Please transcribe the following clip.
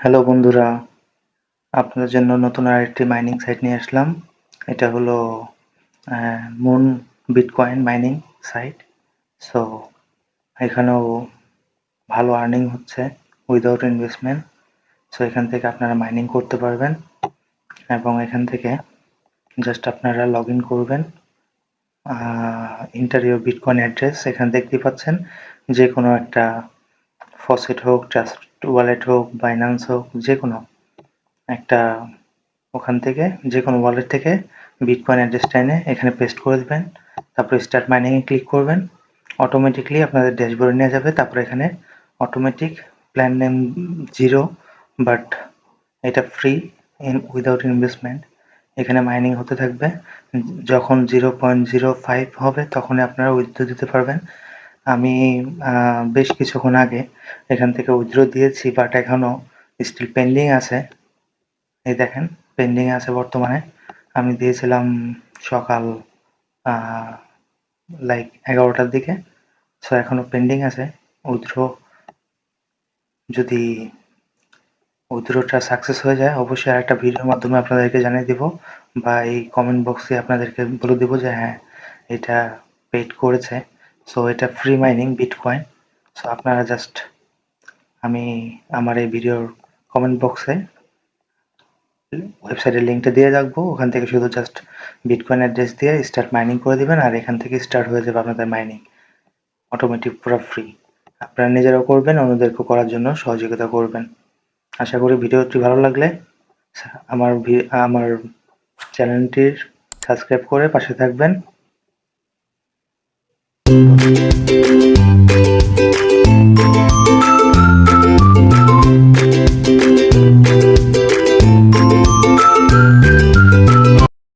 Hello বন্ধুরা, আপনাদের জন্য নতুন আরেকটি মাইনিং সাইট নিয়ে আসলাম। এটা হলো moon bitcoin mining site. So এখানেও ভালো আর্নিং হচ্ছে উইদাউট ইনভেস্টমেন্ট। সো এখান থেকে আপনারা মাইনিং করতে পারবেন এবং এখান থেকে জাস্ট আপনারা লগ ইন করবেন। এন্টার ইউর বিটকয়েন অ্যাড্রেস এখানে দেখতেই পাচ্ছেন। যে কোনো একটা ফসেট হোক, ট্রাস্ট ওয়ালেট হোক, বাইন্যান্স হোক, যে কোনো একটা ওখান থেকে যে কোনো ওয়ালেট থেকে বিটকয়েন অ্যাড্রেসটা এনে এখানে পেস্ট করে দেবেন। তারপরে স্টার্ট মাইনিং এ ক্লিক করবেন। অটোমেটিকলি আপনাদের ড্যাশবোর্ডে নিয়ে যাবে। তারপরে এখানে অটোমেটিক প্ল্যান নেম 0, বাট এটা ফ্রি উইদাউট ইনভেস্টমেন্ট। এখানে মাইনিং হতে থাকবে। যখন 0.05 হবে তখনই আপনারা উইথড্র দিতে পারবেন। আমি বেশ কিছুক্ষণ আগে এখান থেকে উইথড্র দিয়েছি, বাট এখনো স্টিল পেন্ডিং আছে। এই দেখেন, পেন্ডিং আছে বর্তমানে। আমি দিয়েছিলাম সকাল লাইক 11টার দিকে। সো এখনো পেন্ডিং আছে। উইথড্র যদি উইথড্রটা সাকসেস হয়ে যায় অবশ্যই আরেকটা ভিডিওর মাধ্যমে আপনাদেরকে জানিয়ে দিব, বা এই কমেন্ট বক্সে আপনাদেরকে বলে দিব যে হ্যাঁ এটা পেড করেছে। সো এটা ফ্রি মাইনিং বিটকয়েন। সো আপনারা জাস্ট আমি আমার এই ভিডিওর কমেন্ট বক্সে ওয়েবসাইটের লিঙ্কটা দিয়ে রাখবো। ওখান থেকে শুধু জাস্ট বিটকয়েন অ্যাড্রেস দিয়ে স্টার্ট মাইনিং করে দিবেন, আর এখান থেকে স্টার্ট হয়ে যাবে আপনাদের মাইনিং অটোমেটিক, পুরো ফ্রি। আপনারা নিজেরাও করবেন, অন্যদেরকেও করার জন্য সহযোগিতা করবেন। আশা করি ভিডিওটি ভালো লাগলে আমার চ্যানেলটির সাবস্ক্রাইব করে পাশে থাকবেন।